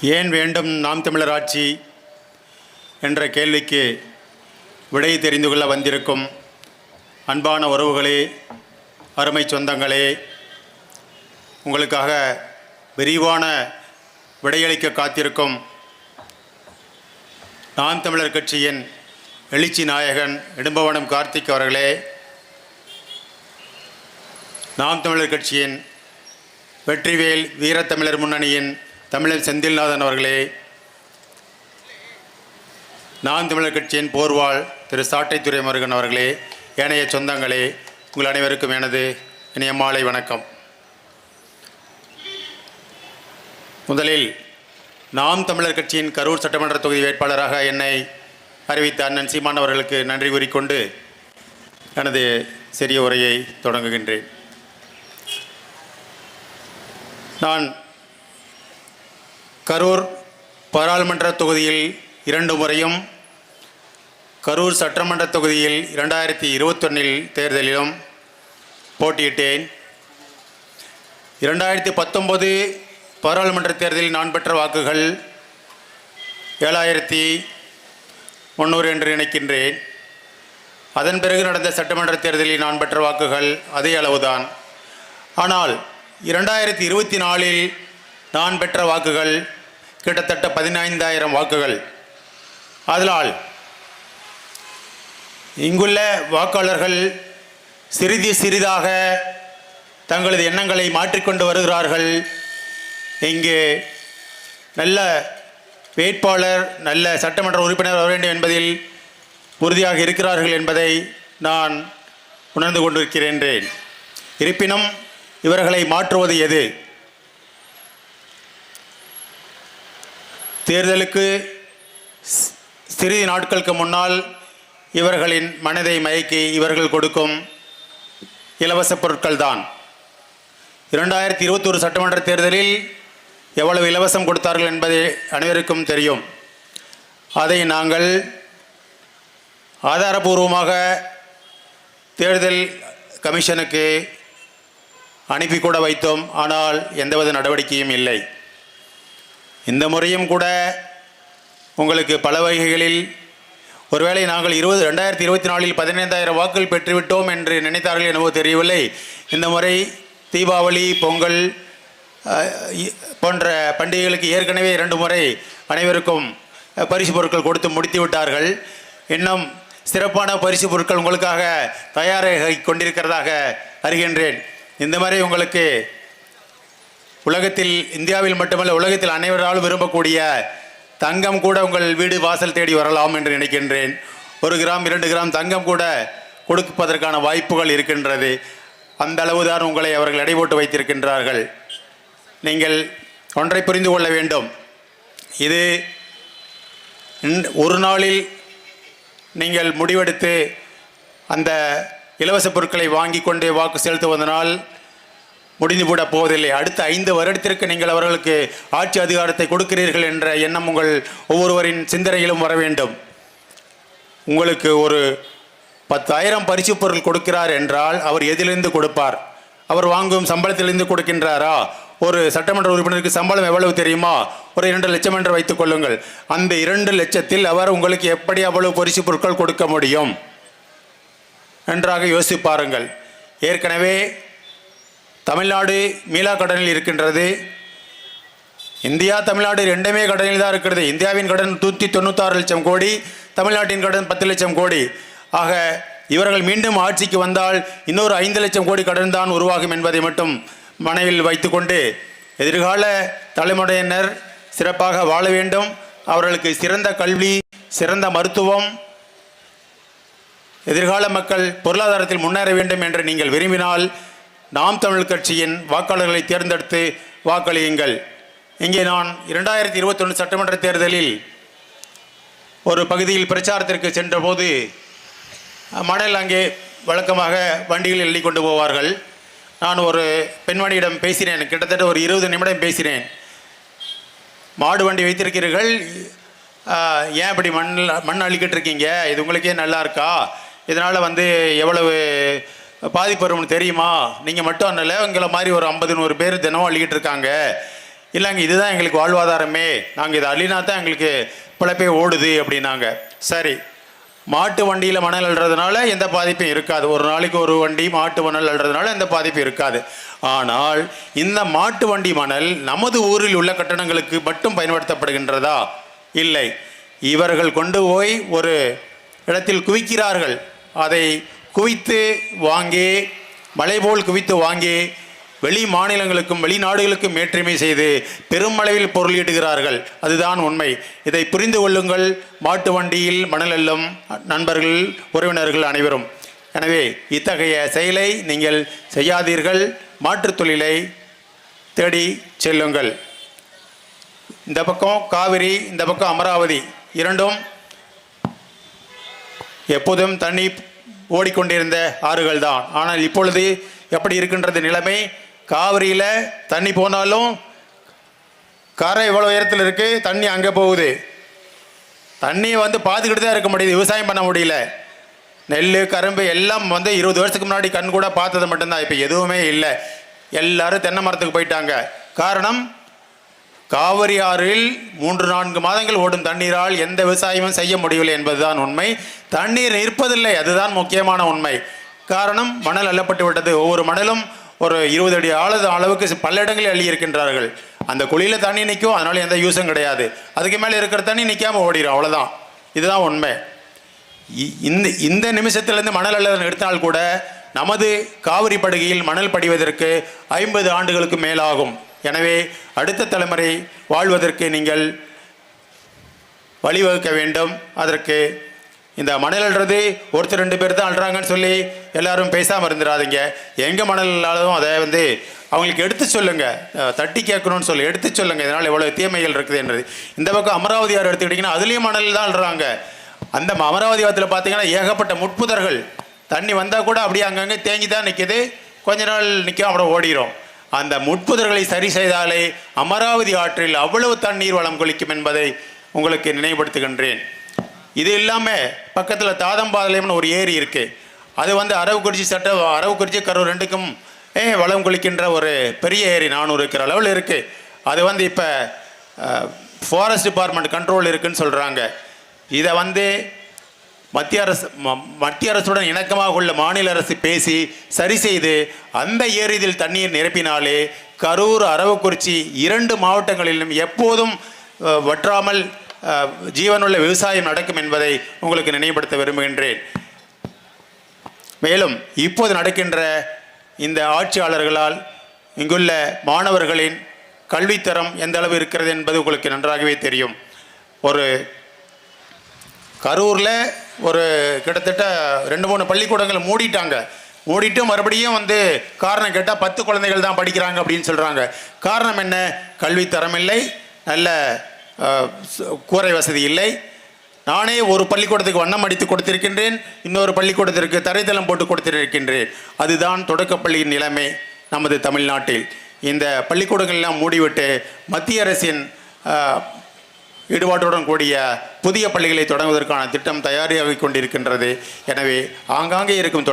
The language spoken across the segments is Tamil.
ஏன் வேண்டும் நாம் தமிழர் ஆட்சி என்ற கேள்விக்கு விடை தெரிந்து கொள்ள வந்திருக்கும் அன்பான உறவுகளே, அருமை சொந்தங்களே, உங்களுக்காக விரிவான விடையளிக்க காத்திருக்கும் நாம் தமிழர் கட்சியின் எழுச்சி நாயகன் இடும்பவனம் கார்த்திக் அவர்களே, நாம் தமிழர் கட்சியின் வெற்றிவேல் வீரத்தமிழர் முன்னணியின் தமிழர் செந்தில்நாதன் அவர்களே, நாம் தமிழர் கட்சியின் போர்வாள் திரு சாட்டைத்துறை முருகன் அவர்களே, ஏனைய சொந்தங்களே, உங்கள் அனைவருக்கும் எனது இனிய மாலை வணக்கம். முதலில் நாம் தமிழர் கட்சியின் கரூர் சட்டமன்ற தொகுதி வேட்பாளராக என்னை அறிவித்த அண்ணன் சீமான் அவர்களுக்கு நன்றி கூறிக்கொண்டு எனது சிறிய உரையை தொடங்குகின்றேன். நான் கரூர் பாராளுமன்ற தொகுதியில் 2 முறையும், கரூர் சட்டமன்ற தொகுதியில் 2021 தேர்தலிலும் போட்டியிட்டேன். 2019 பாராளுமன்ற தேர்தலில் நான் பெற்ற வாக்குகள் 7300 என்று நினைக்கின்றேன். அதன் பிறகு நடந்த சட்டமன்ற தேர்தலில் நான் பெற்ற வாக்குகள் அதே அளவுதான். ஆனால் 2024 நான் பெற்ற வாக்குகள் கிட்டத்தட்ட 15000 வாக்குகள். அதனால் இங்குள்ள வாக்காளர்கள் சிறிதாக தங்களது எண்ணங்களை மாற்றிக்கொண்டு வருகிறார்கள். இங்கு நல்ல வேட்பாளர், நல்ல சட்டமன்ற உறுப்பினர் வர வேண்டும் என்பதில் உறுதியாக இருக்கிறார்கள் என்பதை நான் உணர்ந்து கொண்டிருக்கின்றேன். இருப்பினும் இவர்களை மாற்றுவது எது? தேர்தலுக்கு சிறிது நாட்களுக்கு முன்னால் இவர்களின் மனதை மயக்கி இவர்கள் கொடுக்கும் இலவச பொருட்கள் தான். 2021 சட்டமன்ற தேர்தலில் எவ்வளவு இலவசம் கொடுத்தார்கள் என்பதை அனைவருக்கும் தெரியும். அதை நாங்கள் ஆதாரபூர்வமாக தேர்தல் கமிஷனுக்கு அனுப்பி கூட வைத்தோம். ஆனால் எந்தவித நடவடிக்கையும் இல்லை. இந்த முறையும் கூட உங்களுக்கு பல வகைகளில் ஒருவேளை நாங்கள் 2024 15000 வாக்குகள் பெற்றுவிட்டோம் என்று நினைத்தார்கள் என்னவோ தெரியவில்லை. இந்த முறை தீபாவளி, பொங்கல் போன்ற பண்டிகைகளுக்கு ஏற்கனவே 2 முறை அனைவருக்கும் பரிசு பொருட்கள் கொடுத்து முடித்து விட்டார்கள். இன்னும் சிறப்பான பரிசு பொருட்கள் உங்களுக்காக தயாராகி கொண்டிருக்கிறதாக அறிகின்றேன். இந்த மாதிரி உங்களுக்கு உலகத்தில், இந்தியாவில் மட்டுமல்ல உலகத்தில் அனைவராலும் விரும்பக்கூடிய தங்கம் கூட உங்கள் வீடு வாசல் தேடி வரலாம் என்று நினைக்கின்றேன். 1 கிராம் 2 கிராம் தங்கம் கூட கொடுப்பதற்கான வாய்ப்புகள் இருக்கின்றது. அந்த அளவுதான் உங்களை அவர்கள் எடை போட்டு வைத்திருக்கின்றார்கள். நீங்கள் ஒன்றை புரிந்து கொள்ள வேண்டும். இது ஒரு நாளில் நீங்கள் முடிவெடுத்து அந்த இலவச பொருட்களை வாங்கி கொண்டு வாக்கு செலுத்துவதனால் முடிந்துவிட போவதில்லை. அடுத்த 5 வருடத்திற்கு நீங்கள் அவர்களுக்கு ஆட்சி அதிகாரத்தை கொடுக்கிறீர்கள் என்ற எண்ணம் உங்கள் ஒவ்வொருவரின் சிந்தனையிலும் வர வேண்டும். உங்களுக்கு ஒரு 10,000 பரிசு பொருள் கொடுக்கிறார் என்றால் அவர் எதிலிருந்து கொடுப்பார்? அவர் வாங்கும் சம்பளத்திலிருந்து கொடுக்கின்றாரா? ஒரு சட்டமன்ற உறுப்பினருக்கு சம்பளம் எவ்வளவு தெரியுமா? ஒரு 2 லட்சம் என்று வைத்துக் கொள்ளுங்கள். அந்த 2 லட்சத்தில் அவர் உங்களுக்கு எப்படி அவ்வளவு பரிசு பொருட்கள் கொடுக்க முடியும்? நன்றாக யோசித்து பாருங்கள். ஏற்கனவே தமிழ்நாடு மீளா கடனில் இருக்கின்றது. இந்தியா, தமிழ்நாடு 2மே கடனில் தான் இருக்கிறது. இந்தியாவின் கடன் 196 லட்சம் கோடி, தமிழ்நாட்டின் கடன் 10 லட்சம் கோடி. ஆக இவர்கள் மீண்டும் ஆட்சிக்கு வந்தால் இன்னொரு 5 லட்சம் கோடி கடன் தான் உருவாகும் என்பதை மட்டும் மனதில் வைத்துக்கொண்டு எதிர்கால தலைமுறையினர் சிறப்பாக வாழ வேண்டும். அவர்களுக்கு சிறந்த கல்வி, சிறந்த மருத்துவம், எதிர்கால மக்கள் பொருளாதாரத்தில் முன்னேற வேண்டும் என்று நீங்கள் விரும்பினால் நாம் தமிழர் கட்சியின் வாக்காளர்களை தேர்ந்தெடுத்து வாக்களியுங்கள். இங்கே நான் 2021 சட்டமன்ற தேர்தலில் ஒரு பகுதியில் பிரச்சாரத்திற்கு சென்றபோது மணல் அங்கே வழக்கமாக வண்டிகளில் எழுதி கொண்டு போவார்கள். நான் ஒரு பெண்மணியிடம் பேசினேன். கிட்டத்தட்ட ஒரு 20 நிமிடம் பேசினேன். மாடு வண்டி வைத்திருக்கிறீர்கள், ஏன் இப்படி மண் அள்ளிக்கிட்டு இருக்கீங்க? இது உங்களுக்கே நல்லா இருக்கா? இதனால் எவ்வளவு பாதிப்பு வரும்னு தெரியுமா? நீங்கள் மட்டும் இல்லை, உங்களை மாதிரி ஒரு 50-100 பேர் தினமும் அள்ளிக்கிட்டு இருக்காங்க. இல்லைங்க இதுதான் எங்களுக்கு வாழ்வாதாரமே, நாங்கள் இதை அள்ளினா தான் எங்களுக்கு பிழைப்பே ஓடுது அப்படின்னாங்க. சரி, மாட்டு வண்டியில் மணல் அள்ளுறதுனால எந்த பாதிப்பும் இருக்காது. ஒரு நாளைக்கு ஒரு வண்டி மாட்டு மணல் அள்ளுறதுனால எந்த பாதிப்பும் இருக்காது. ஆனால் இந்த மாட்டு வண்டி மணல் நமது ஊரில் உள்ள கட்டடங்களுக்கு மட்டும் பயன்படுத்தப்படுகின்றதா? இல்லை. இவர்கள் கொண்டு போய் ஒரு இடத்தில் குவிக்கிறார்கள். அதை குவித்து வாங்கி, மலை போல் குவித்து வாங்கி வெளி மாநிலங்களுக்கும் வெளிநாடுகளுக்கும் ஏற்றுமை செய்து பெருமளவில் பொருளீட்டுகிறார்கள். அதுதான் உண்மை. இதை புரிந்து கொள்ளுங்கள் மாட்டு வண்டியில் மணல் அள்ளும் நண்பர்கள், உறவினர்கள் அனைவரும். எனவே இத்தகைய செயலை நீங்கள் செய்யாதீர்கள். மாற்றுத் தொழிலை தேடி செல்லுங்கள். இந்த பக்கம் காவிரி, இந்த பக்கம் அமராவதி, இரண்டும் எப்போதும் தண்ணி ஓடிக்கொண்டிருந்த ஆறுகள் தான். ஆனால் இப்பொழுது எப்படி இருக்கின்றது நிலைமை? காவிரியில் தண்ணி போனாலும் கரை எவ்வளோ உயரத்தில் இருக்குது, தண்ணி அங்கே போகுது. தண்ணியை பார்த்துக்கிட்டு தான் இருக்க முடியுது, விவசாயம் பண்ண முடியல. நெல், கரும்பு எல்லாம் 20 வருஷத்துக்கு முன்னாடி கண் கூட பார்த்தது மட்டும்தான். இப்போ எதுவுமே இல்லை. எல்லாரும் தென்னை மரத்துக்கு போயிட்டாங்க. காரணம், காவிரி ஆறில் 3-4 மாதங்கள் ஓடும் தண்ணீரால் எந்த விவசாயமும் செய்ய முடியவில்லை என்பதுதான் உண்மை. தண்ணீர் நிற்பதில்லை, அதுதான் முக்கியமான உண்மை. காரணம், மணல் அள்ளப்பட்டு விட்டது. ஒவ்வொரு மணலும் ஒரு 20 அடி அளவுக்கு பல இடங்களில் அள்ளி இருக்கின்றார்கள். அந்த குழியில் தண்ணி நிற்கும், அதனால எந்த யூஸும் கிடையாது. அதுக்கு மேலே இருக்கிற தண்ணி நிற்காமல் ஓடிடும், அவ்வளோதான். இதுதான் உண்மை. இந்த நிமிஷத்திலிருந்து மணல் அள்ளதை நிறுத்தினால் கூட நமது காவிரி படுகையில் மணல் படிவதற்கு 50 ஆண்டுகளுக்கு மேலாகும். எனவே அடுத்த தலைமுறை வாழ்வதற்கு நீங்கள் வழிவகுக்க வேண்டும். அதற்கு இந்த மணல் அள்ளுறது ஒருத்தர் 2 பேர் தான் அள்ளுறாங்கன்னு சொல்லி எல்லாரும் பேசாமல் இருந்துடாதீங்க. எங்கே மணல் இல்லாததும் அதை அவங்களுக்கு எடுத்து சொல்லுங்கள், தட்டி கேட்கணும்னு சொல்லி எடுத்து சொல்லுங்கள், இதனால் எவ்வளோ தீமைகள் இருக்குது என்றது. இந்த பக்கம் அமராவதி ஆறு எடுத்துக்கிட்டிங்கன்னா அதுலேயும் மணல் தான் அள்ளுறாங்க. அந்த அமராவதி ஆற்றுல பார்த்தீங்கன்னா ஏகப்பட்ட முட்புதர்கள். தண்ணி வந்தால் கூட அப்படியே அங்கங்கே தேங்கி தான் நிற்கிது, கொஞ்ச நாள் நிற்கும், அப்புறம் ஓடிடும். அந்த முட்புதர்களை சரி செய்தாலே அமராவதி ஆற்றில் அவ்வளவு தண்ணீர் வளம் கொளிக்கும் என்பதை உங்களுக்கு நினைவுபடுத்துகின்றேன். இது இல்லாமல் பக்கத்தில் தாதம்பாளையம்னு ஒரு ஏரி இருக்குது. அது அரவக்குறிச்சி கரூர் ரெண்டுக்கும் வளம் கொளிக்கின்ற ஒரு பெரிய ஏரி, 400 ஏக்கர் அளவில் இருக்குது. அது இப்போ ஃபாரஸ்ட் டிபார்ட்மெண்ட் கண்ட்ரோல் இருக்குதுன்னு சொல்கிறாங்க. இதை மத்திய அரசுடன் இணக்கமாக உள்ள மாநில அரசு பேசி சரி செய்து அந்த ஏரியில் தண்ணீர் நிரப்பினாலே கரூர், அரவக்குறிச்சி 2 மாவட்டங்களிலும் எப்போதும் வற்றாமல் ஜீவனுள்ள விவசாயம் நடக்கும் என்பதை உங்களுக்கு நினைவுபடுத்த விரும்புகின்றேன். மேலும் இப்போது நடக்கின்ற இந்த ஆட்சியாளர்களால் இங்குள்ள மாணவர்களின் கல்வித்தரம் எந்த அளவு இருக்கிறது என்பது உங்களுக்கு நன்றாகவே தெரியும். ஒரு கரூரில் ஒரு கிட்டத்தட்ட 2-3 பள்ளிக்கூடங்களை மூடிட்டு மறுபடியும் காரணம் கேட்டால் 10 குழந்தைகள் தான் படிக்கிறாங்க அப்படின்னு சொல்கிறாங்க. காரணம் என்ன? கல்வித்தரம் இல்லை, நல்ல கூரை வசதி இல்லை. நானே ஒரு பள்ளிக்கூடத்துக்கு வண்ணம் அடித்து கொடுத்திருக்கின்றேன், இன்னொரு பள்ளிக்கூடத்திற்கு தரைத்தளம் போட்டு கொடுத்திருக்கின்றேன். அதுதான் தொடக்கப்பள்ளியின் நிலைமை நமது தமிழ்நாட்டில். இந்த பள்ளிக்கூடங்களெல்லாம் மூடிவிட்டு மத்திய அரசின் ஈடுபாட்டுடன் கூடிய புதிய பள்ளிகளை தொடங்குவதற்கான திட்டம் தயாராகி கொண்டிருக்கின்றது. எனவே ஆங்காங்கே இருக்கும்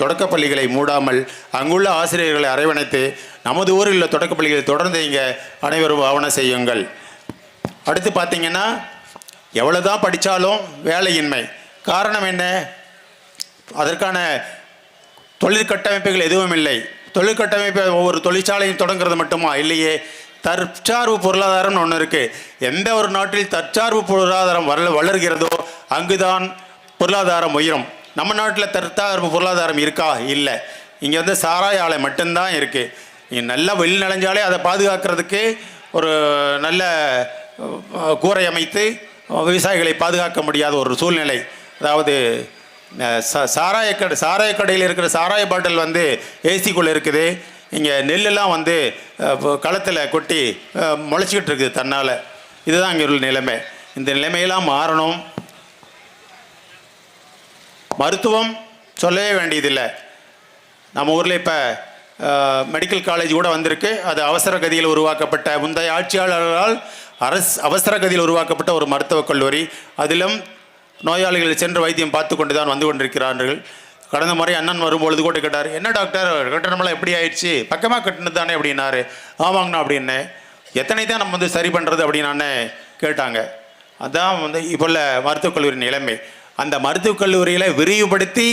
தொடக்கப்பள்ளிகளை மூடாமல் அங்குள்ள ஆசிரியர்களை அரவணைத்து நமது ஊரில் உள்ள தொடக்கப்பள்ளிகளை தொடர்ந்து இங்கே அனைவரும் ஆவணம் செய்யுங்கள். அடுத்து பார்த்திங்கன்னா, எவ்வளோதான் படித்தாலும் வேலையின்மை. காரணம் என்ன? அதற்கான தொழிற்கட்டமைப்புகள் எதுவும் இல்லை. தொழிற்கட்டமைப்பு ஒவ்வொரு தொழிற்சாலையும் தொடங்குறது மட்டுமா? இல்லையே. தற்சார்பு பொருளாதாரம்னு ஒன்று இருக்குது. எந்த ஒரு நாட்டில் தற்சார்பு பொருளாதாரம் வளர்கிறதோ அங்குதான் பொருளாதாரம் உயரும். நம்ம நாட்டில் தற்சார்பு பொருளாதாரம் இருக்கா? இல்லை. இங்கே சாராய ஆலை மட்டும்தான் இருக்குது. இங்கே நல்லா வெளி நனைஞ்சாலே அதை பாதுகாக்கிறதுக்கு ஒரு நல்ல கூரை அமைத்து விவசாயிகளை பாதுகாக்க முடியாத ஒரு சூழ்நிலை. அதாவது சாராய கடையில் இருக்கிற சாராய பாட்டில் ஏசிக்குள்ளே இருக்குது. இங்கே நெல்லெல்லாம் களத்தில் கொட்டி முளைச்சிக்கிட்டு இருக்குது தன்னால். இதுதான் இங்கே உள்ள நிலைமை. இந்த நிலைமையெல்லாம் மாறணும். மருத்துவம் சொல்லவே வேண்டியதில்லை. நம்ம ஊரில் இப்போ மெடிக்கல் காலேஜ் கூட வந்திருக்கு. அது அவசர கதியில் உருவாக்கப்பட்ட, முந்தைய ஆட்சியாளர்களால் அவசர கதியில் உருவாக்கப்பட்ட ஒரு மருத்துவக் கல்லூரி. அதிலும் நோயாளிகள் சென்று வைத்தியம் பார்த்து கொண்டு தான் வந்து கொண்டிருக்கிறார்கள். கடந்த முறை அண்ணன் வரும்பொழுது கூட கேட்டார், என்ன டாக்டர் கட்டணமெல்லாம் எப்படி ஆயிடுச்சு, பக்கமாக கட்டினது தானே அப்படின்னாரு. ஆமாங்கண்ணா அப்படின்னு. எத்தனை தான் நம்ம வந்து சரி பண்ணுறது அப்படின்னு நான் கேட்டாங்க. அதான் வந்து இப்போ உள்ள மருத்துவக் கல்லூரி நிலைமை. அந்த மருத்துவக் கல்லூரியில் விரிவுபடுத்தி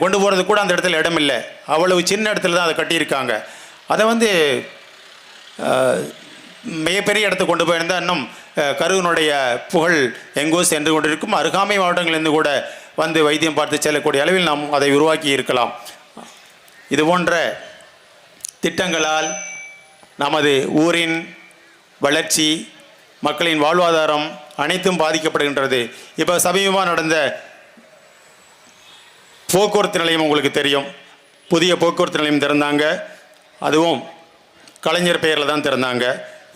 கொண்டு போகிறது கூட அந்த இடத்துல இடம் இல்லை. அவ்வளவு சின்ன இடத்துல தான் அதை கட்டியிருக்காங்க. அதை வந்து மிகப்பெரிய இடத்துக்கு கொண்டு போயிருந்தால் இன்னும் கரூரினுடைய புகழ் எங்கோ சென்று கொண்டிருக்கும். அருகாமை மாவட்டங்களிலிருந்து கூட வந்து வைத்தியம் பார்த்து செல்லக்கூடிய அளவில் நாம் அதை உருவாக்கி இருக்கலாம். இது போன்ற திட்டங்களால் நமது ஊரின் வளர்ச்சி, மக்களின் வாழ்வாதாரம் அனைத்தும் பாதிக்கப்படுகின்றது. இப்போ சமீபமாக நடந்த போக்குவரத்து நிலையம் உங்களுக்கு தெரியும். புதிய போக்குவரத்து நிலையம் திறந்தாங்க. அதுவும் கலைஞர் பெயரில் தான் திறந்தாங்க.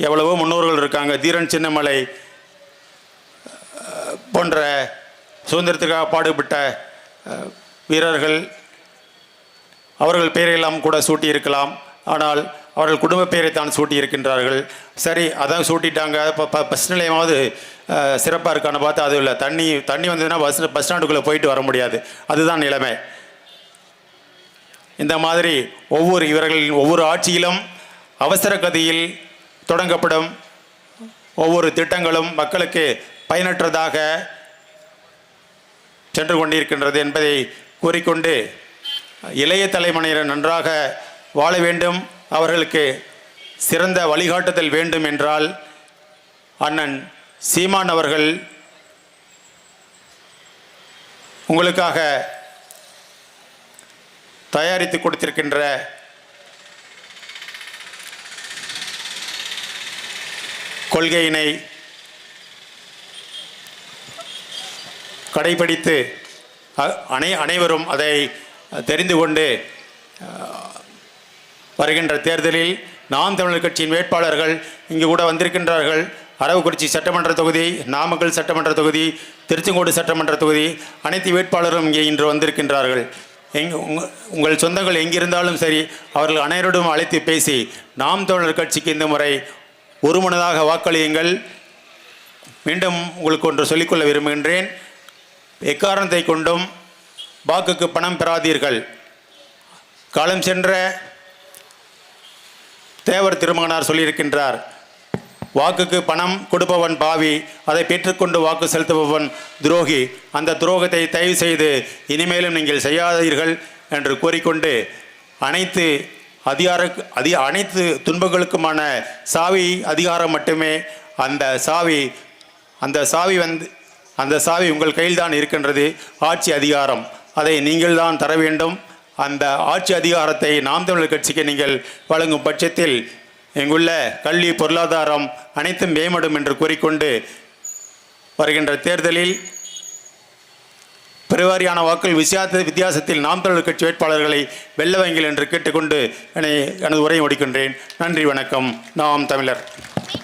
எவ்வளவோ முன்னோர்கள் இருக்காங்க. தீரன் சின்னமலை போன்ற சுதந்திரத்துக்காக பாடுபட்ட வீரர்கள், அவர்கள் பெயரெல்லாம் கூட சூட்டியிருக்கலாம். ஆனால் அவர்கள் குடும்ப பெயரை தான் சூட்டி இருக்கின்றார்கள். சரி, அதான் சூட்டிட்டாங்க. இப்போ பஸ் நிலையமாவது சிறப்பாக இருக்கான்னு பார்த்தா அது இல்லை. தண்ணி வந்ததுன்னா பஸ் ஸ்டாண்டுக்குள்ளே போயிட்டு வர முடியாது. அதுதான் நிலைமை. இந்த மாதிரி இவர்களின் ஒவ்வொரு ஆட்சியிலும் அவசர கதியில் தொடங்கப்படும் ஒவ்வொரு திட்டங்களும் மக்களுக்கு பயனற்றதாக சென்று கொண்டிருக்கின்றது என்பதை கூறிக்கொண்டு, இளைய தலைமுறையினர் நன்றாக வாழ வேண்டும், அவர்களுக்கு சிறந்த வழிகாட்டுதல் வேண்டும் என்றால் அண்ணன் சீமான் அவர்கள் உங்களுக்காக தயாரித்து கொடுத்திருக்கின்ற கொள்கையினை கடைபிடித்து அனைவரும் அதை தெரிந்து கொண்டு வருகின்ற தேர்தலில் நாம் தமிழர் கட்சியின் வேட்பாளர்கள் இங்கு கூட வந்திருக்கின்றார்கள். அரவக்குறிச்சி சட்டமன்ற தொகுதி, நாமக்கல் சட்டமன்ற தொகுதி, திருச்செங்கோடு சட்டமன்ற தொகுதி, அனைத்து வேட்பாளரும் இங்கே இன்று வந்திருக்கின்றார்கள். உங்கள் சொந்தங்கள் எங்கிருந்தாலும் சரி, அவர்கள் அனைவரிடம் அழைத்து பேசி நாம் தமிழர் கட்சிக்கு இந்த முறை ஒருமனதாக வாக்களியுங்கள். மீண்டும் உங்களுக்கு ஒன்று சொல்லிக்கொள்ள விரும்புகின்றேன். எக்காரணத்தை கொண்டும் வாக்குக்கு பணம் பெறாதீர்கள். காலம் சென்ற தேவர் திருமகனார் சொல்லியிருக்கின்றார், வாக்குக்கு பணம் கொடுப்பவன் பாவி, அதை பெற்றுக்கொண்டு வாக்கு செலுத்துபவன் துரோகி. அந்த துரோகத்தை தயவு செய்து இனிமேலும் நீங்கள் செய்யாதீர்கள் என்று கூறிக்கொண்டு, அனைத்து துன்பங்களுக்குமான சாவி அதிகாரம் மட்டுமே. அந்த சாவி உங்கள் கையில்தான் இருக்கின்றது. ஆட்சி அதிகாரம் அதை நீங்கள் தான் தர வேண்டும். அந்த ஆட்சி அதிகாரத்தை நாம் தமிழர் கட்சிக்கு நீங்கள் வழங்கும் பட்சத்தில் இங்குள்ள கல்வி, பொருளாதாரம் அனைத்தும் மேம்படும் என்று கூறிக்கொண்டு, வருகின்ற தேர்தலில் பெருவாரியான வாக்குகள் வித்தியாசத்தில் நாம் தமிழர் கட்சி வேட்பாளர்களை வெல்ல வைங்கள் என்று கேட்டுக்கொண்டு எனது உரையை முடிக்கின்றேன். நன்றி, வணக்கம். நாம் தமிழர்.